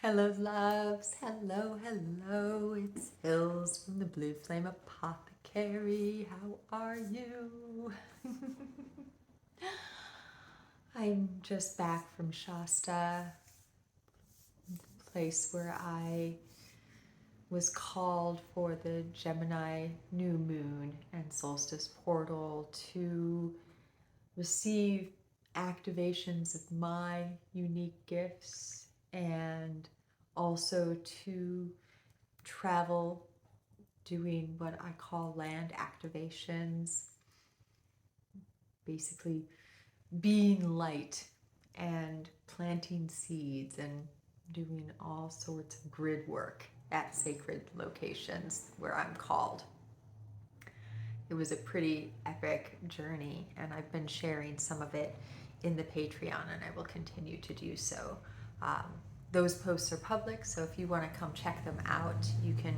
Hello, loves. Hello, hello. It's Hills from the Blue Flame Apothecary. How are you? I'm just back from Shasta, the place where I was called for the Gemini new moon and solstice portal to receive activations of my unique gifts and also to travel doing what I call land activations, basically being light and planting seeds and doing all sorts of grid work at sacred locations where I'm called. It was a pretty epic journey, and I've been sharing some of it in the Patreon, and I will continue to do so. Those posts are public, so if you want to come check them out, you can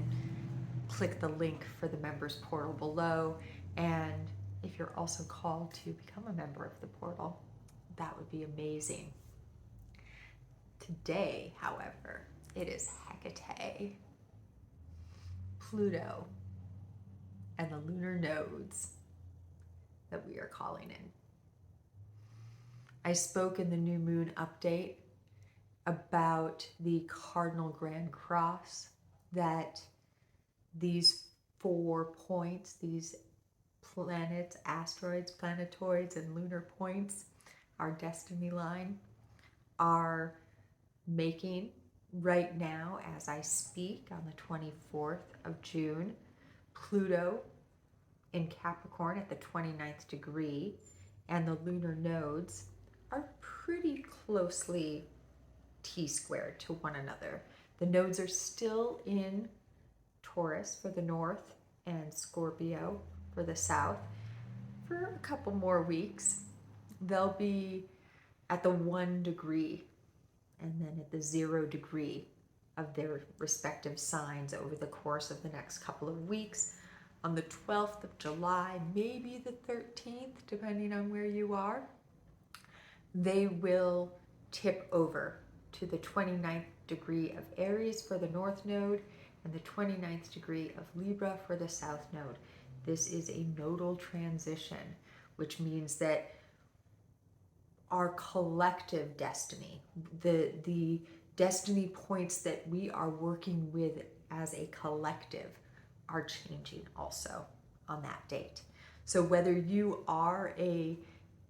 click the link for the members portal below. And if you're also called to become a member of the portal, that would be amazing. Today, however, it is Hekate, Pluto, and the Lunar Nodes that we are calling in. I spoke in the new moon update about the Cardinal Grand Cross, that these 4 points, these planets, asteroids, planetoids, and lunar points, our destiny line, are making right now as I speak on the 24th of June. Pluto in Capricorn at the 29th degree and the lunar nodes are pretty closely T-squared to one another. The nodes are still in Taurus for the north and Scorpio for the south for a couple more weeks. They'll be at the 1 degree and then at the 0 degree of their respective signs over the course of the next couple of weeks. On the 12th of July, maybe the 13th, depending on where you are, they will tip over to the 29th degree of Aries for the north node and the 29th degree of Libra for the south node. This is a nodal transition, which means that our collective destiny, the destiny points that we are working with as a collective, are changing also on that date. So whether you are a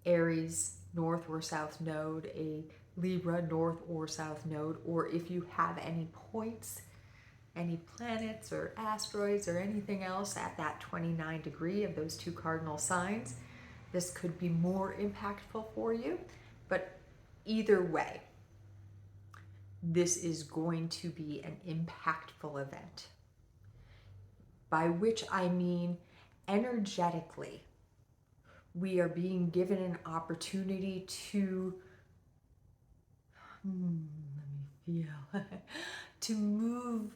Aries north or south node, a Libra north or south node, or if you have any points, any planets or asteroids or anything else at that 29 degree of those 2 cardinal signs, this could be more impactful for you. But either way, this is going to be an impactful event. By which I mean energetically, we are being given an opportunity to, to move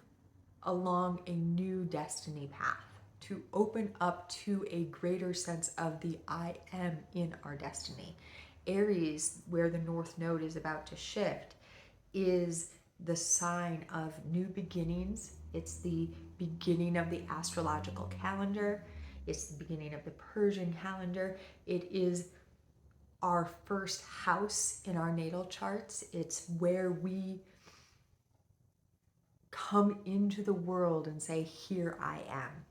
along a new destiny path, to open up to a greater sense of the I am in our destiny. Aries, where the North Node is about to shift, is the sign of new beginnings. It's the beginning of the astrological calendar. It's the beginning of the Persian calendar. It is our first house in our natal charts. It's where we come into the world and say, here I am.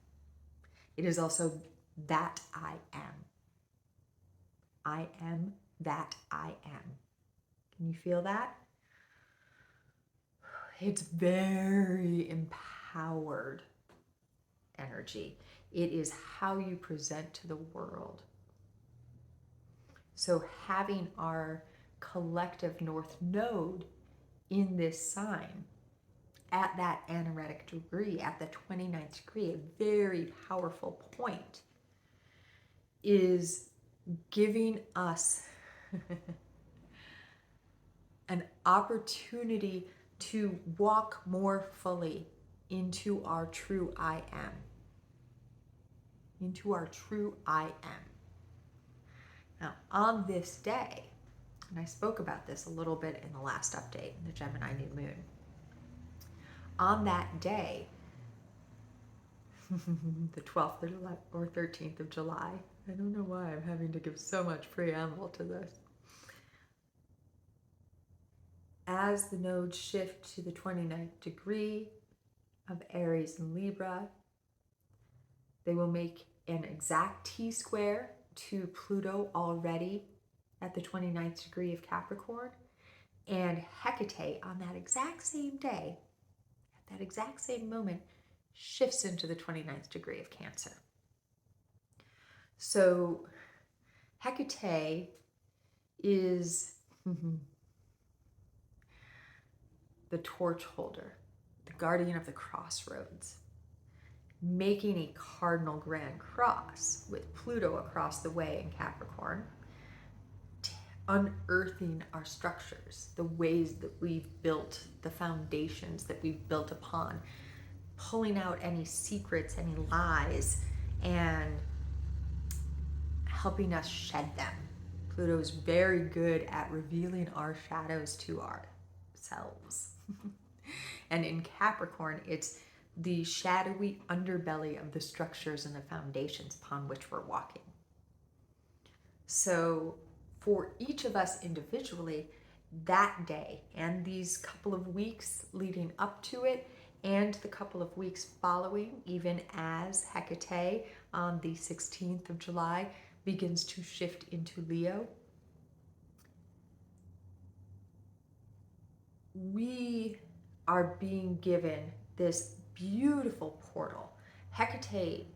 It is also that I am. I am that I am. Can you feel that? It's very empowered energy. It is how you present to the world. So having our collective North Node in this sign at that anaretic degree, at the 29th degree, a very powerful point, is giving us an opportunity to walk more fully into our true I am. Into our true I am. Now, on this day, and I spoke about this a little bit in the last update, in the Gemini new moon, on that day, the 12th or 13th of July. I don't know why I'm having to give so much preamble to this. As the nodes shift to the 29th degree of Aries and Libra, they will make an exact T-square to Pluto already at the 29th degree of Capricorn, and Hekate on that exact same day, at that exact same moment, shifts into the 29th degree of Cancer. So Hekate is the torch holder, the guardian of the crossroads, making a cardinal grand cross with Pluto across the way in Capricorn, unearthing our structures, the ways that we've built, the foundations that we've built upon, pulling out any secrets, any lies, and helping us shed them. Pluto's very good at revealing our shadows to ourselves. And in Capricorn, it's the shadowy underbelly of the structures and the foundations upon which we're walking. So for each of us individually, that day and these couple of weeks leading up to it and the couple of weeks following, even as Hekate on the 16th of July begins to shift into Leo, we are being given this beautiful portal. Hekate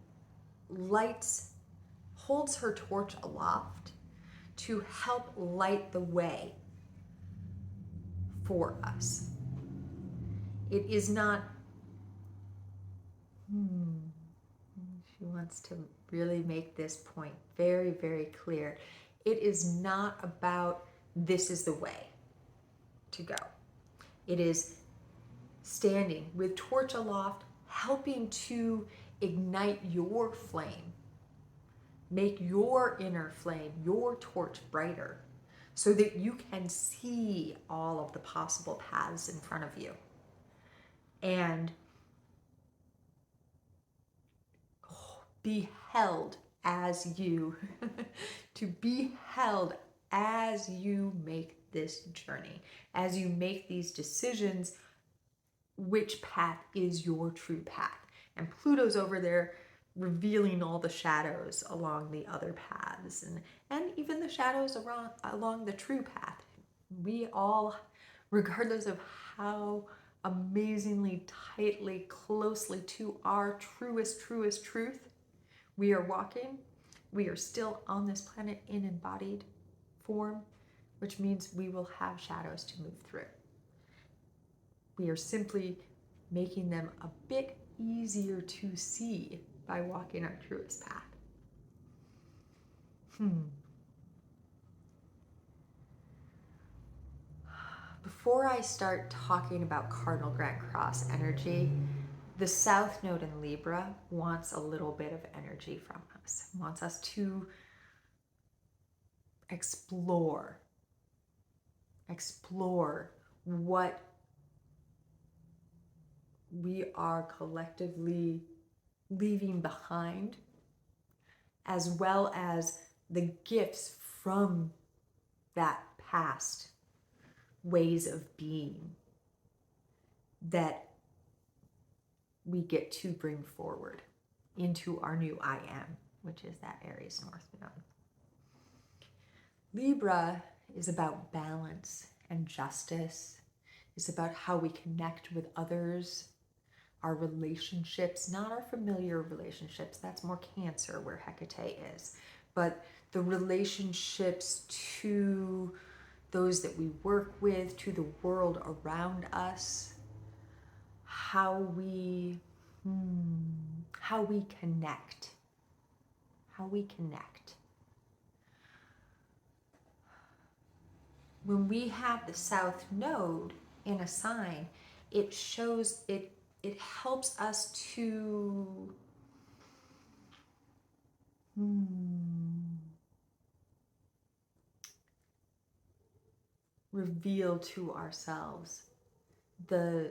holds her torch aloft to help light the way for us. It is not, she wants to really make this point very, very clear. It is not about this is the way to go. It is standing with torch aloft, helping to ignite your flame, make your inner flame, your torch brighter, so that you can see all of the possible paths in front of you. And be held as you, to be held as you make this journey, as you make these decisions, which path is your true path. And Pluto's over there revealing all the shadows along the other paths and even the shadows along the true path. We all, regardless of how amazingly tightly, closely to our truest truth we are walking, we are still on this planet in embodied form, which means we will have shadows to move through. We are simply making them a bit easier to see by walking our truest path. Before I start talking about Cardinal Grand Cross energy, the South Node in Libra wants a little bit of energy from us, wants us to explore what we are collectively leaving behind, as well as the gifts from that past ways of being that we get to bring forward into our new I am, which is that Aries North Node. Libra is about balance and justice. It's about how we connect with others, our relationships, not our familiar relationships. That's more Cancer, where Hekate is. But the relationships to those that we work with, to the world around us, how we connect. How we connect. When we have the South Node in a sign, it shows, it helps us to reveal to ourselves the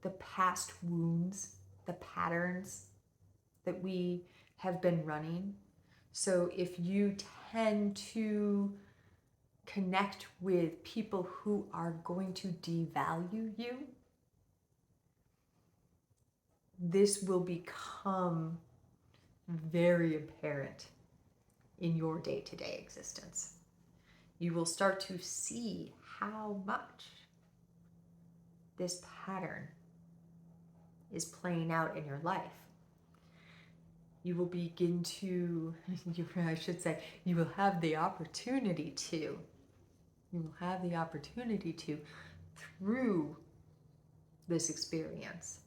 the past wounds, the patterns that we have been running. So if you tend to connect with people who are going to devalue you, this will become very apparent in your day-to-day existence. You will start to see how much this pattern is playing out in your life. You will begin to, I should say, you will have the opportunity to, through this experience.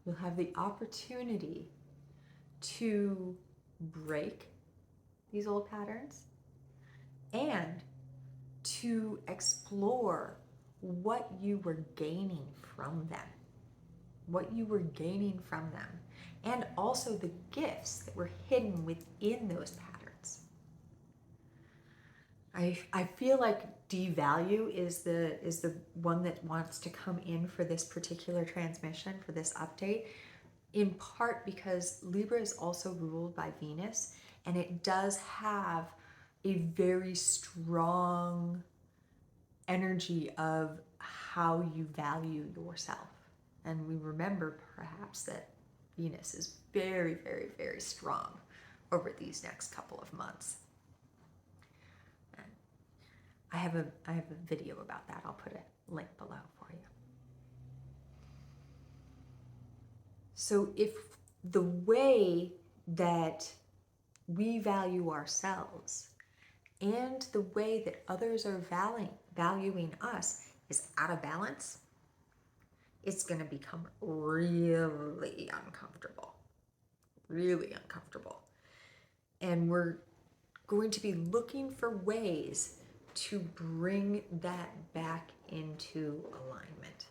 You'll have the opportunity to break these old patterns and to explore what you were gaining from them, and also the gifts that were hidden within those patterns. I feel like devalue is the one that wants to come in for this particular transmission, for this update, in part because Libra is also ruled by Venus, and it does have a very strong energy of how you value yourself. And we remember perhaps that Venus is very, very, very strong over these next couple of months. And I have a video about that. I'll put a link below for you. So if the way that we value ourselves and the way that others are valuing us is out of balance, it's going to become really uncomfortable. And we're going to be looking for ways to bring that back into alignment.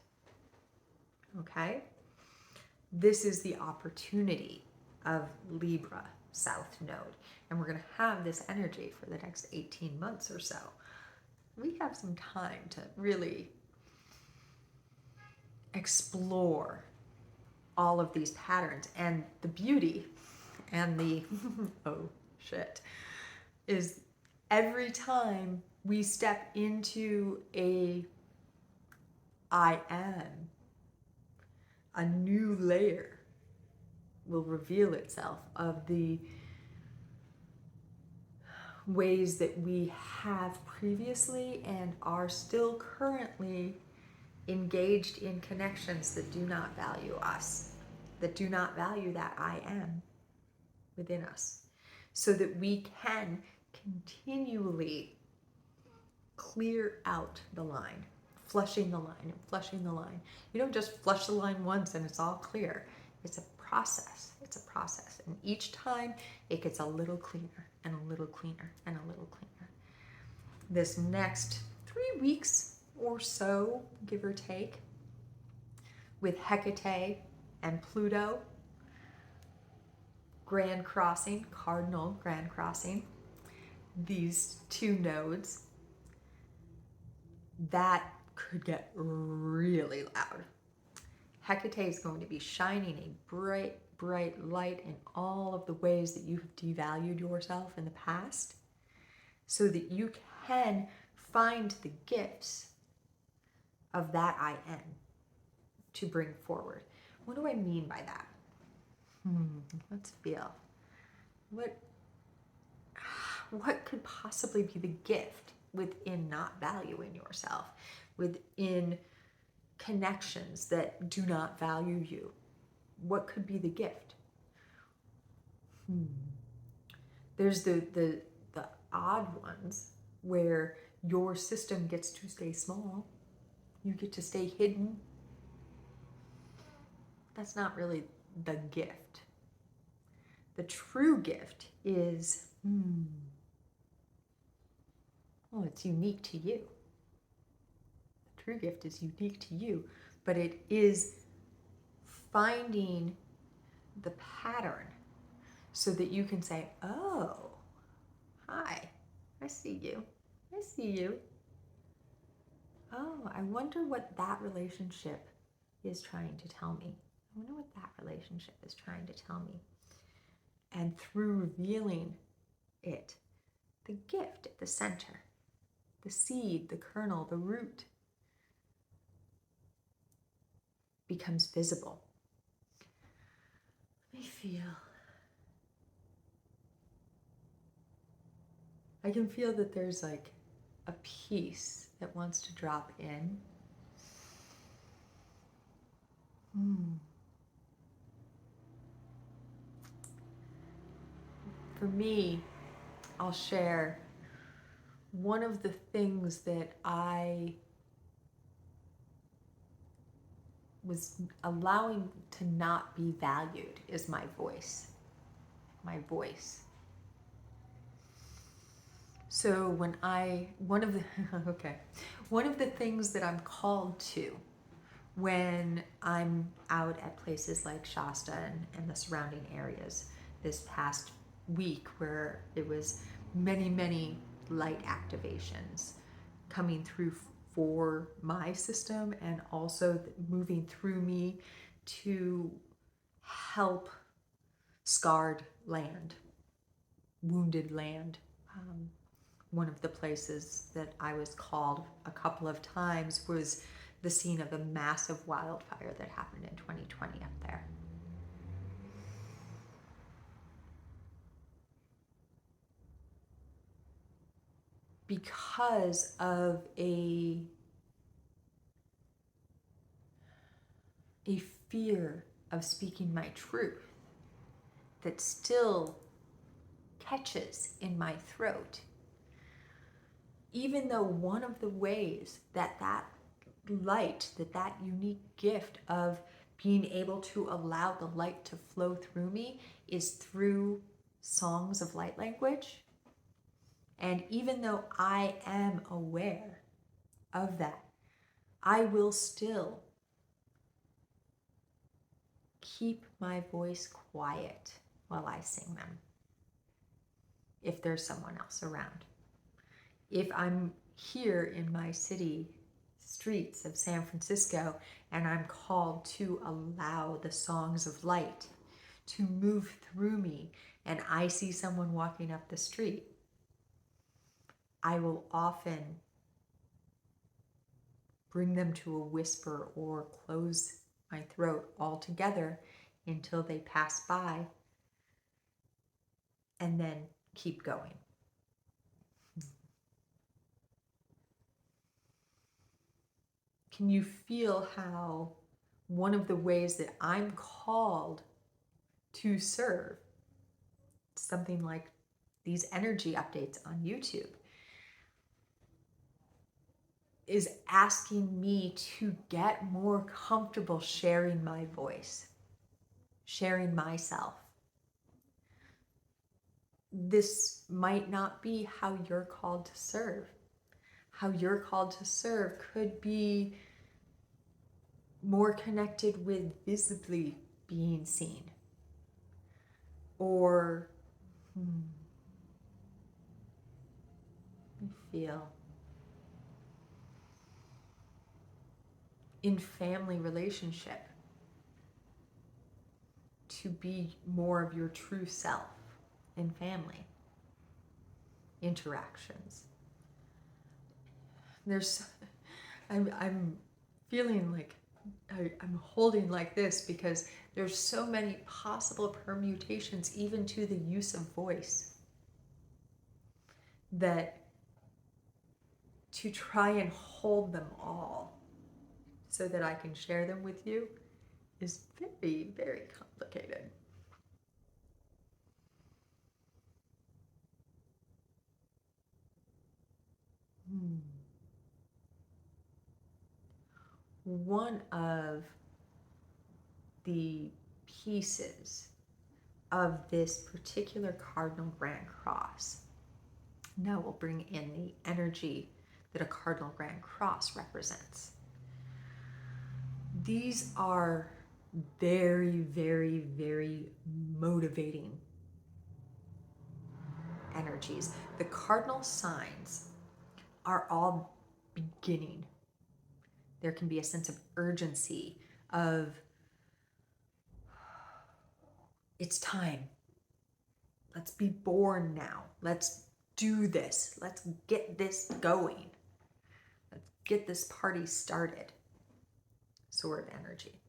Okay? This is the opportunity of Libra South Node. And we're going to have this energy for the next 18 months or so. We have some time to really explore all of these patterns. And the beauty and the oh shit is every time we step into a new layer will reveal itself of the ways that we have previously and are still currently engaged in connections that do not value us, that do not value that I am within us, so that we can continually clear out the line, flushing the line and flushing the line. You don't just flush the line once and it's all clear. It's a process. And each time it gets a little cleaner and a little cleaner and a little cleaner. This next 3 weeks or so, give or take, with Hekate and Pluto Grand Crossing, Cardinal Grand Crossing, these two nodes, that could get really loud. Hekate is going to be shining a bright light in all of the ways that you have devalued yourself in the past, so that you can find the gifts of that I am to bring forward. What do I mean by that? Let's feel. What could possibly be the gift within not valuing yourself, within connections that do not value you? What could be the gift? There's the odd ones where your system gets to stay small. You get to stay hidden. That's not really the gift. The true gift is, it's unique to you. The true gift is unique to you, but it is finding the pattern so that you can say, oh, hi, I see you. I see you. Oh, I wonder what that relationship is trying to tell me. I wonder what that relationship is trying to tell me. And through revealing it, the gift at the center, the seed, the kernel, the root, becomes visible. Let me feel. I can feel that there's like a piece that wants to drop in. For me, I'll share one of the things that I was allowing to not be valued is my voice. My voice. So one of the things that I'm called to when I'm out at places like Shasta and the surrounding areas this past week, where it was many light activations coming through for my system and also moving through me to help scarred land, wounded land. One of the places that I was called a couple of times was the scene of a massive wildfire that happened in 2020 up there. Because of a fear of speaking my truth that still catches in my throat, even though one of the ways that light, that unique gift of being able to allow the light to flow through me is through songs of light language. And even though I am aware of that, I will still keep my voice quiet while I sing them, if there's someone else around. If I'm here in my city streets of San Francisco and I'm called to allow the songs of light to move through me and I see someone walking up the street, I will often bring them to a whisper or close my throat altogether until they pass by and then keep going. Can you feel how one of the ways that I'm called to serve, something like these energy updates on YouTube, is asking me to get more comfortable sharing my voice, sharing myself? This might not be how you're called to serve. How you're called to serve could be more connected with visibly being seen. Or feel in family relationship to be more of your true self in family interactions. I'm feeling like I'm holding like this because there's so many possible permutations even to the use of voice, that to try and hold them all so that I can share them with you is very complicated. One of the pieces of this particular Cardinal Grand Cross, now we'll bring in the energy that a Cardinal Grand Cross represents. These are very motivating energies. The cardinal signs are all beginning. There can be a sense of urgency of, it's time. Let's be born now. Let's do this. Let's get this going. Let's get this party started. Sort of energy.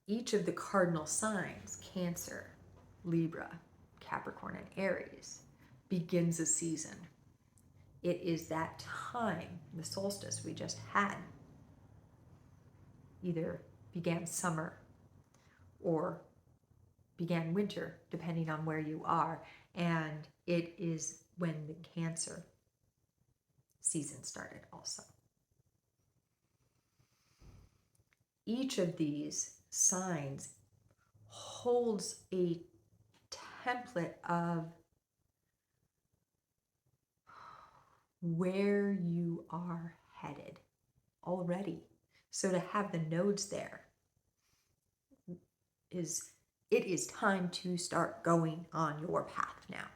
Each of the cardinal signs, Cancer, Libra, Capricorn, and Aries, begins a season. It is that time, the solstice we just had, either began summer or began winter, depending on where you are, and it is when the Cancer season started also. Each of these signs holds a template of where you are headed already. So to have the nodes there it is time to start going on your path now.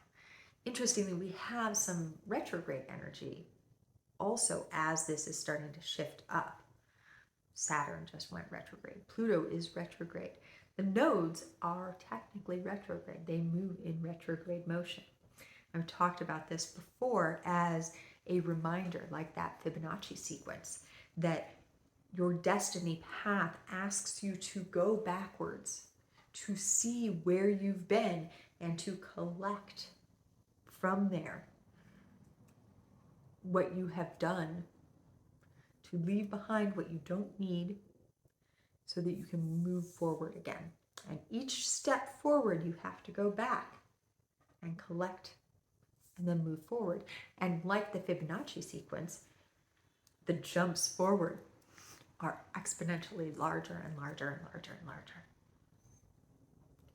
Interestingly, we have some retrograde energy also as this is starting to shift up. Saturn just went retrograde. Pluto is retrograde. The nodes are technically retrograde. They move in retrograde motion. I've talked about this before as a reminder, like that Fibonacci sequence, that your destiny path asks you to go backwards, to see where you've been, and to collect from there what you have done, to leave behind what you don't need so that you can move forward again. And each step forward, you have to go back and collect and then move forward. And like the Fibonacci sequence, the jumps forward are exponentially larger and larger and larger and larger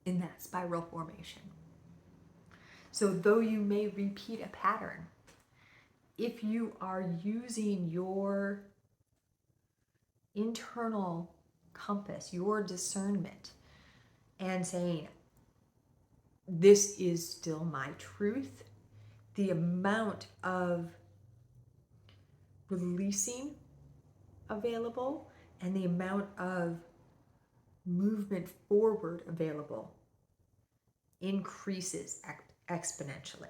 in that spiral formation. So though you may repeat a pattern, if you are using your internal compass, your discernment, and saying, this is still my truth, the amount of releasing available and the amount of movement forward available increases exponentially.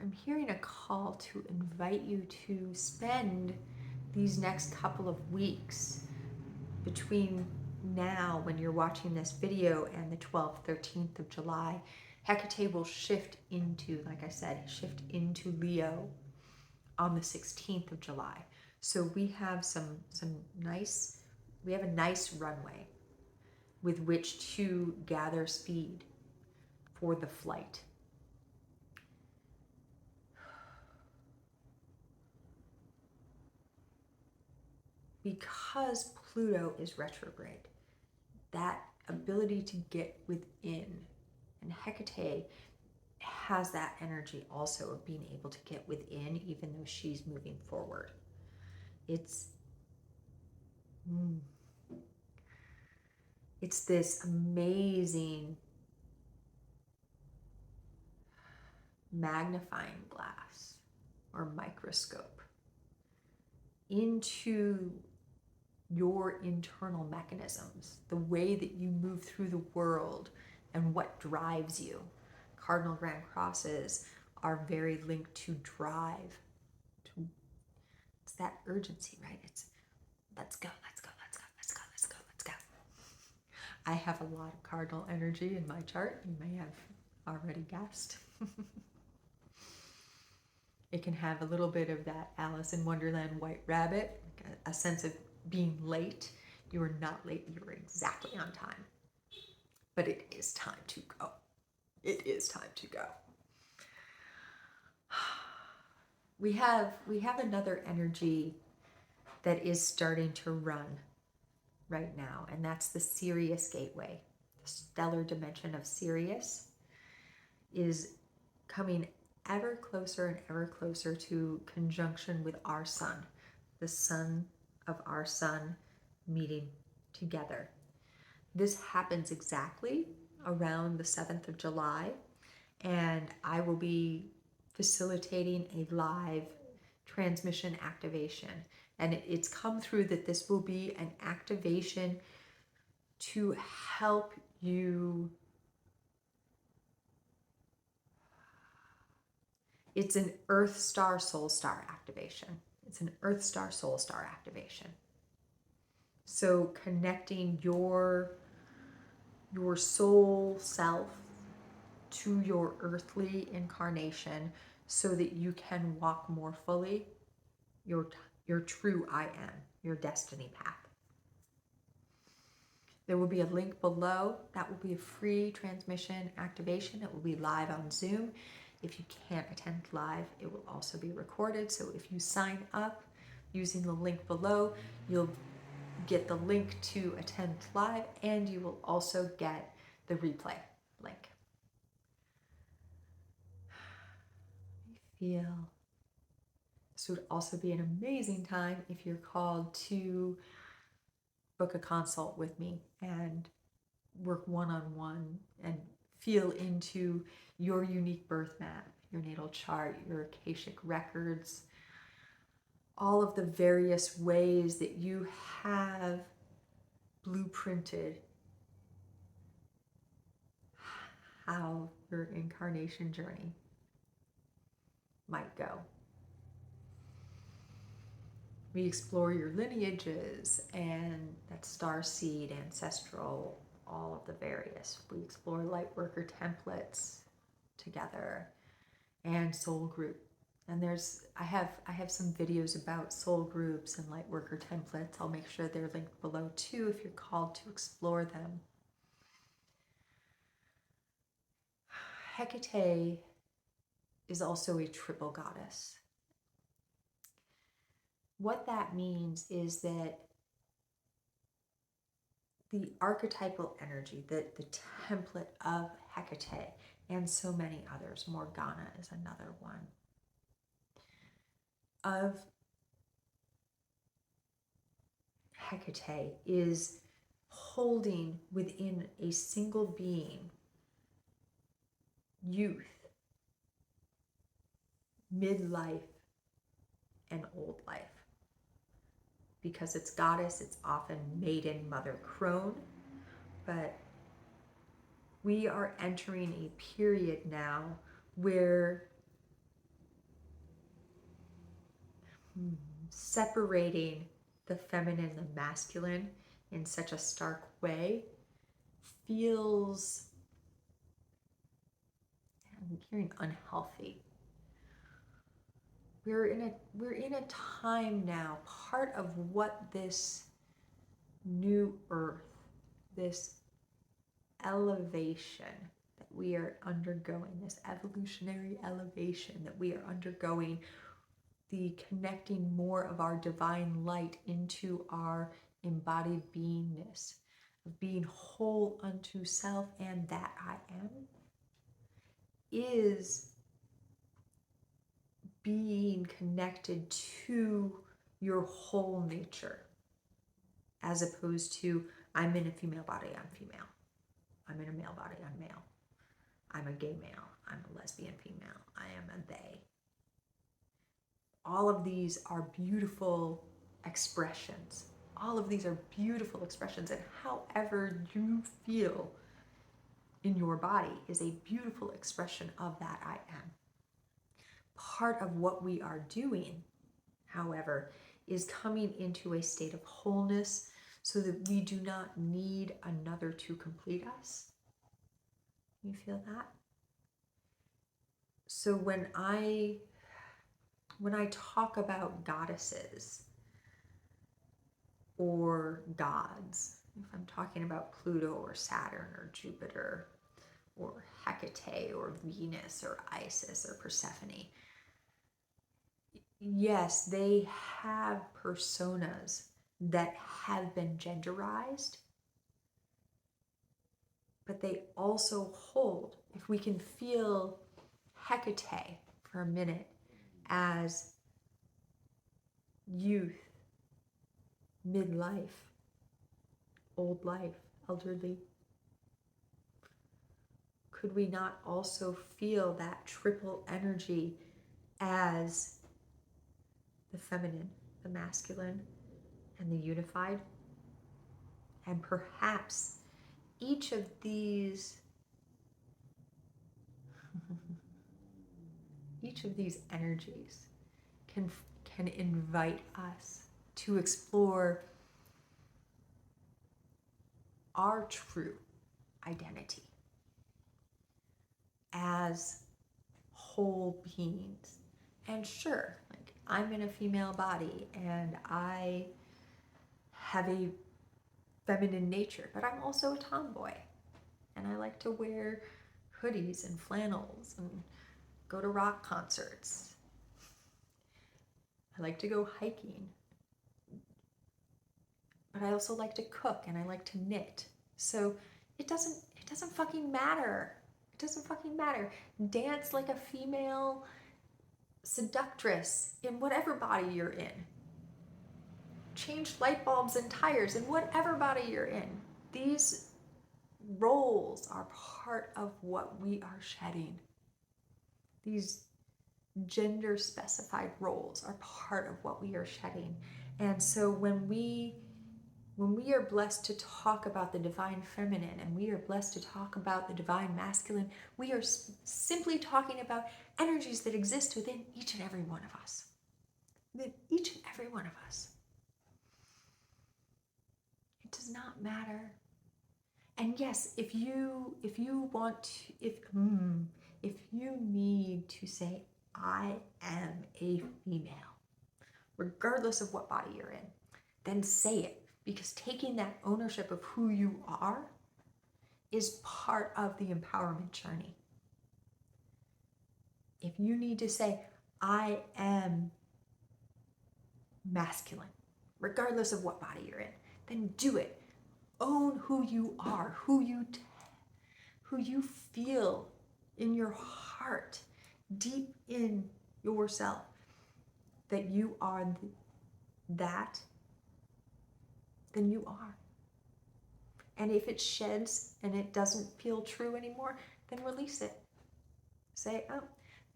I'm hearing a call to invite you to spend these next couple of weeks between now, when you're watching this video, and the 12th, 13th of July. Hekate will shift into, like I said, shift into Leo on the 16th of July. So we have we have a nice runway with which to gather speed for the flight. Because Pluto is retrograde, that ability to get within, and Hekate has that energy also of being able to get within even though she's moving forward. It's this amazing magnifying glass or microscope into your internal mechanisms, the way that you move through the world and what drives you. Cardinal Grand Crosses are very linked to drive. It's that urgency, right? It's let's go, let's go, let's go, let's go, let's go, let's go. I have a lot of cardinal energy in my chart. You may have already guessed. It can have a little bit of that Alice in Wonderland White Rabbit, a sense of being late. You are not late, you are exactly on time. But it is time to go. It is time to go. We have another energy that is starting to run right now, and that's the Sirius Gateway, stellar dimension of Sirius, is coming ever closer and ever closer to conjunction with our sun, the sun of our sun meeting together. This happens exactly around the 7th of July, and I will be facilitating a live transmission activation. And it's come through that this will be an activation to help you. It's an Earth Star Soul Star activation. It's an Earth Star Soul Star activation. So connecting your soul self to your earthly incarnation so that you can walk more fully your true I am, your destiny path. There will be a link below. That will be a free transmission activation. It will be live on Zoom. If you can't attend live, it will also be recorded. So if you sign up using the link below, you'll get the link to attend live, and you will also get the replay link. I feel this would also be an amazing time if you're called to book a consult with me and work one-on-one and feel into your unique birth map, your natal chart, your Akashic records, all of the various ways that you have blueprinted how your incarnation journey might go. We explore your lineages and that star seed, ancestral, all of the various. We explore light worker templates together and soul group. And I have some videos about soul groups and light worker templates. I'll make sure they're linked below too if you're called to explore them. Hekate is also a triple goddess. What that means is that the archetypal energy, the template of Hekate, and so many others, Morgana is another one, of Hekate is holding within a single being youth, midlife, and old life. Because it's goddess, it's often maiden, mother, crone, but we are entering a period now where separating the feminine and the masculine in such a stark way feels, I'm hearing unhealthy. We're in a time now, part of what this new earth, this elevation that we are undergoing, this evolutionary elevation that we are undergoing, the connecting more of our divine light into our embodied beingness, of being whole unto self and that I am, is being connected to your whole nature, as opposed to I'm in a female body, I'm female. I'm in a male body, I'm male. I'm a gay male, I'm a lesbian female, I am a they. All of these are beautiful expressions. All of these are beautiful expressions, and however you feel in your body is a beautiful expression of that I am. Part of what we are doing, however, is coming into a state of wholeness so that we do not need another to complete us. You feel that? So when I talk about goddesses or gods, if I'm talking about Pluto or Saturn or Jupiter or Hekate or Venus or Isis or Persephone, yes, they have personas that have been genderized, but they also hold, if we can feel Hekate for a minute as youth, midlife, old life, elderly, could we not also feel that triple energy as the feminine, the masculine, and the unified? And perhaps each of these energies can invite us to explore our true identity as whole beings. And sure, like, I'm in a female body and I have a feminine nature, but I'm also a tomboy, and I like to wear hoodies and flannels and go to rock concerts. I like to go hiking, but I also like to cook and I like to knit. So it doesn't fucking matter. It doesn't fucking matter. Dance like a female seductress in whatever body you're in. Change light bulbs and tires in whatever body you're in. These roles are part of what we are shedding. These gender specified roles are part of what we are shedding. And so when we are blessed to talk about the divine feminine and we are blessed to talk about the divine masculine, we are simply talking about energies that exist within each and every one of us. Within each and every one of us. It does not matter. And yes, if you want to, if you need to say, I am a female, regardless of what body you're in, then say it, because taking that ownership of who you are is part of the empowerment journey. If you need to say, I am masculine, regardless of what body you're in, then do it. Own who you are, who you feel in your heart, deep in yourself, that you are that, then you are. And if it sheds and it doesn't feel true anymore, then release it. Say, oh,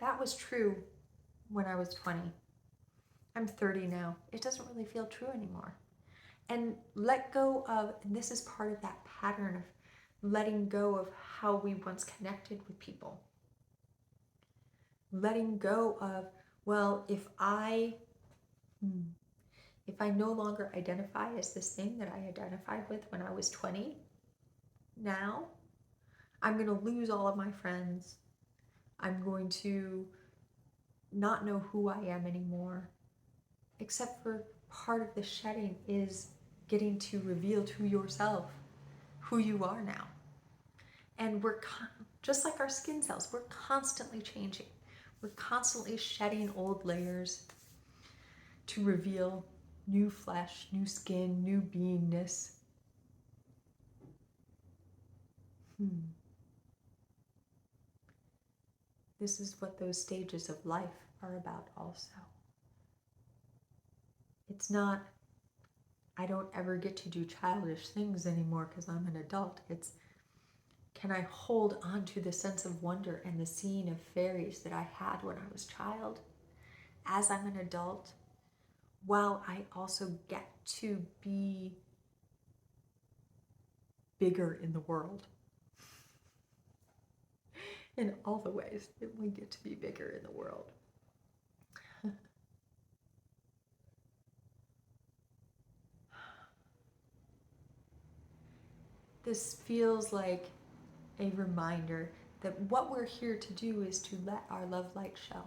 that was true when I was 20. I'm 30 now. It doesn't really feel true anymore. And let go of, and this is part of that pattern of letting go of how we once connected with people. Letting go of, well, if I no longer identify as this thing that I identified with when I was 20, now I'm going to lose all of my friends. I'm going to not know who I am anymore, except for part of the shedding is getting to reveal to yourself who you are now. And we're just like our skin cells, we're constantly changing. We're constantly shedding old layers to reveal new flesh, new skin, new beingness. This is what those stages of life are about also. It's not, I don't ever get to do childish things anymore because I'm an adult. It's, can I hold on to the sense of wonder and the seeing of fairies that I had when I was a child as I'm an adult, while I also get to be bigger in the world. In all the ways that we get to be bigger in the world. This feels like a reminder that what we're here to do is to let our love light show,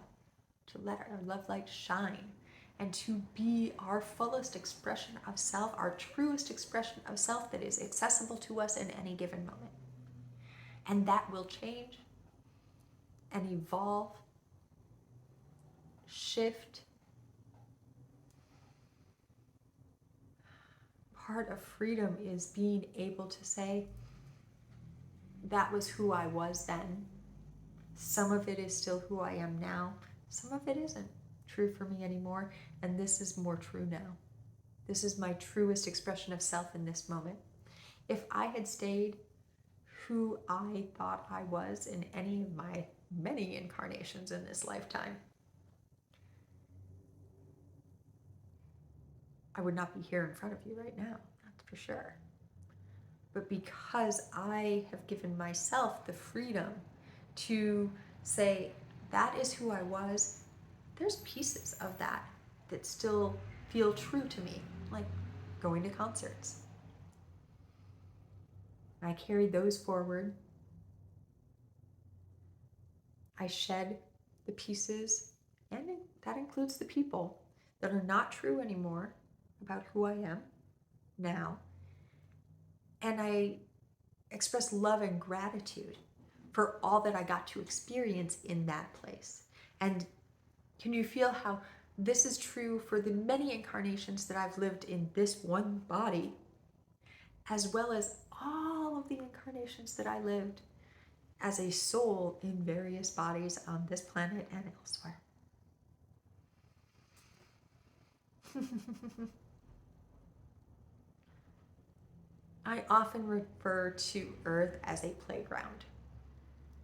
to let our love light shine, and to be our fullest expression of self, our truest expression of self that is accessible to us in any given moment. And that will change and evolve, shift. Part of freedom is being able to say, that was who I was then. Some of it is still who I am now. Some of it isn't true for me anymore. And this is more true now. This is my truest expression of self in this moment. If I had stayed who I thought I was in any of my many incarnations in this lifetime, I would not be here in front of you right now, that's for sure. But because I have given myself the freedom to say, that is who I was, there's pieces of that that still feel true to me, like going to concerts. I carry those forward. I shed the pieces, and that includes the people that are not true anymore about who I am now. And I express love and gratitude for all that I got to experience in that place. And can you feel how this is true for the many incarnations that I've lived in this one body, as well as all of the incarnations that I lived as a soul in various bodies on this planet and elsewhere. I often refer to Earth as a playground.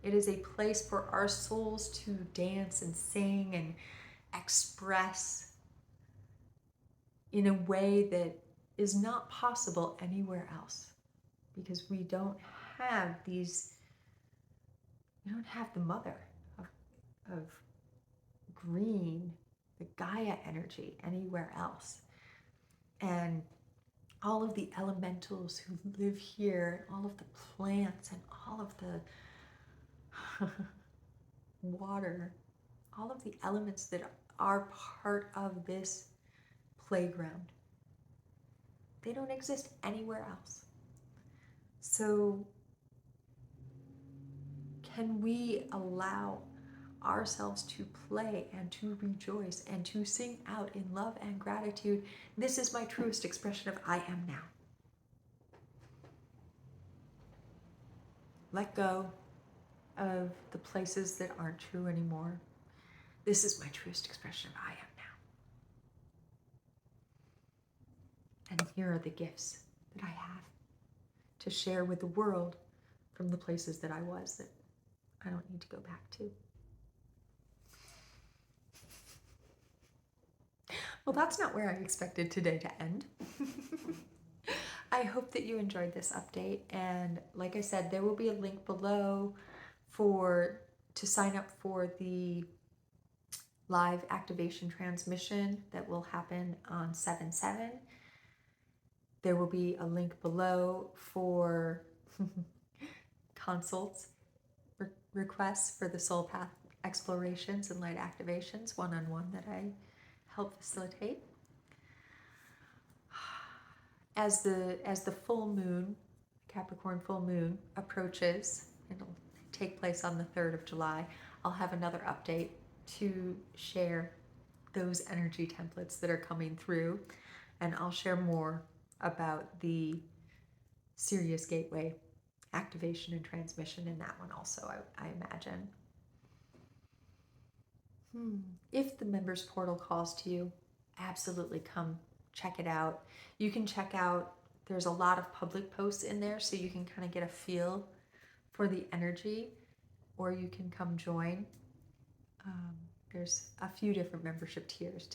It is a place for our souls to dance and sing and express in a way that is not possible anywhere else, because we don't have the mother of green, the Gaia energy anywhere else. And all of the elementals who live here, all of the plants and all of the water, all of the elements that are part of this playground, they don't exist anywhere else. So can we allow ourselves to play and to rejoice and to sing out in love and gratitude? This is my truest expression of I am now. Let go of the places that aren't true anymore. This is my truest expression of I am now. And here are the gifts that I have to share with the world from the places that I was that I don't need to go back to. Well, that's not where I expected today to end. I hope that you enjoyed this update. And like I said, there will be a link below to sign up for the live activation transmission that will happen on 7/7. There will be a link below for consults, requests for the soul path explorations and light activations, one-on-one, that I help facilitate. As the full moon, Capricorn full moon, approaches, it'll take place on the 3rd of July, I'll have another update to share those energy templates that are coming through, and I'll share more about the Sirius Gateway activation and transmission in that one also, I imagine. If the members portal calls to you, absolutely come check it out. You can check out, there's a lot of public posts in there, so you can kind of get a feel for the energy, or you can come join. There's a few different membership tiers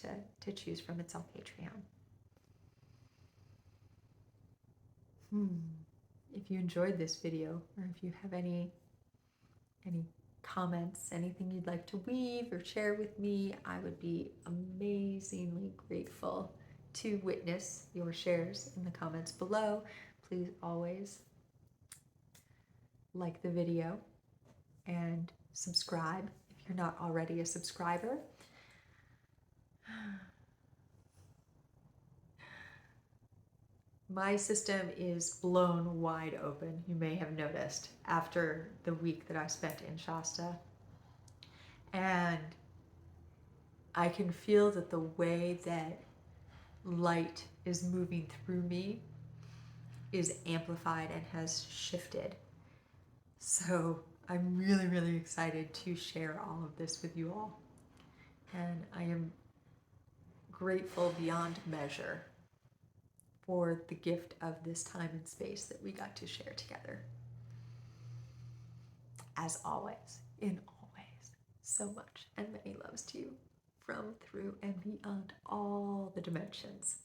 to choose from. It's on Patreon. If you enjoyed this video, or if you have any comments, anything you'd like to weave or share with me, I would be amazingly grateful to witness your shares in the comments below. Please always like the video and subscribe if you're not already a subscriber. My system is blown wide open, you may have noticed, after the week that I spent in Shasta. And I can feel that the way that light is moving through me is amplified and has shifted. So I'm really, really excited to share all of this with you all. And I am grateful beyond measure for the gift of this time and space that we got to share together. As always, in all ways, so much and many loves to you from, through, and beyond all the dimensions.